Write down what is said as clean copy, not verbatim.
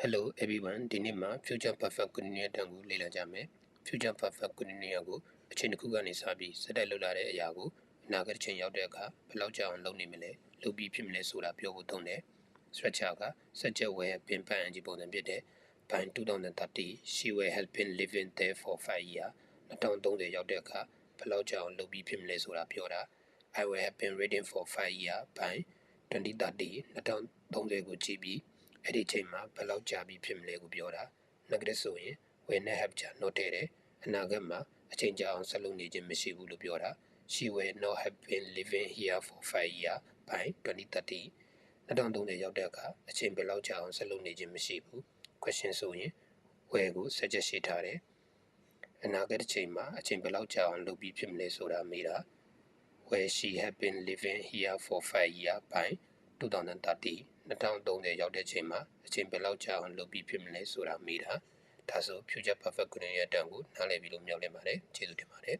Hello everyone ဒီနေ့မှာ Future Perfect Continuous တန်ကိုလေ့လာကြမယ် Future Perfect Continuous ကိုအချိန်တစ်ခုကနေစပြီးစက်တက်လုပ်လာတဲ့အရာကိုအနာဂတ်အချိန်ရောက်တဲ့အခါဘယ်လောက်ကြာအောင်လုပ်နေမလဲလုပ်ပြီးဖြစ်မလဲဆိုတာပြောဖို့သုံးတယ် Structure က subject will have been ပန်းအကြီးပုံစံဖြစ်တဲ့ by 2030 she will have been living there for 5 years 2030ရောက်တဲ့အခါဘယ်လောက်ကြာအောင်လုပ်ပြီးဖြစ်မလဲဆိုတာပြောတာ I will have been reading for 5 years by 2030 2030ကိုကြည့်ပြီးအဲ့ဒီချိန်မှာဘယ်လောက်ကြာပြီးဖြစ်မလဲကိုပြောတာ negative ဆိုရင် will not have ကြာတော့တယ်အနာဂတ်မှာအချိန်ကြာအောင်ဆက်လုပ်နေခြင်းမရှိဘူးလို့ပြောတာ she will not have been living here for 5 years by 2030 2030ရောက်တဲ့အခါအချိန်ဘယ်လောက်ကြာအောင်ဆက်လုပ်နေခြင်းမရှိဘူး question ဆိုရင် will ကို suggest ရှိထားတယ်အနာဂတ်အချိန်မှာအချိန်ဘယ်လောက်ကြာအောင်လုပ်ပြီးဖြစ်မလဲဆိုတာမေးတာ will she have been living here for 5 years by 2030 2030ရောက်တဲ့ချိန်မှာအချိန်ဘယ်လောက်ကြာအောင်လုပ်ပြီးဖြစ်မလဲဆိုတာမေးတာဒါဆို Future Perfect Continuous တန်ကိုနားလည်ပြီလို့မျှော်လင့်ပါတယ်ကျေးဇူးတင်ပါတယ်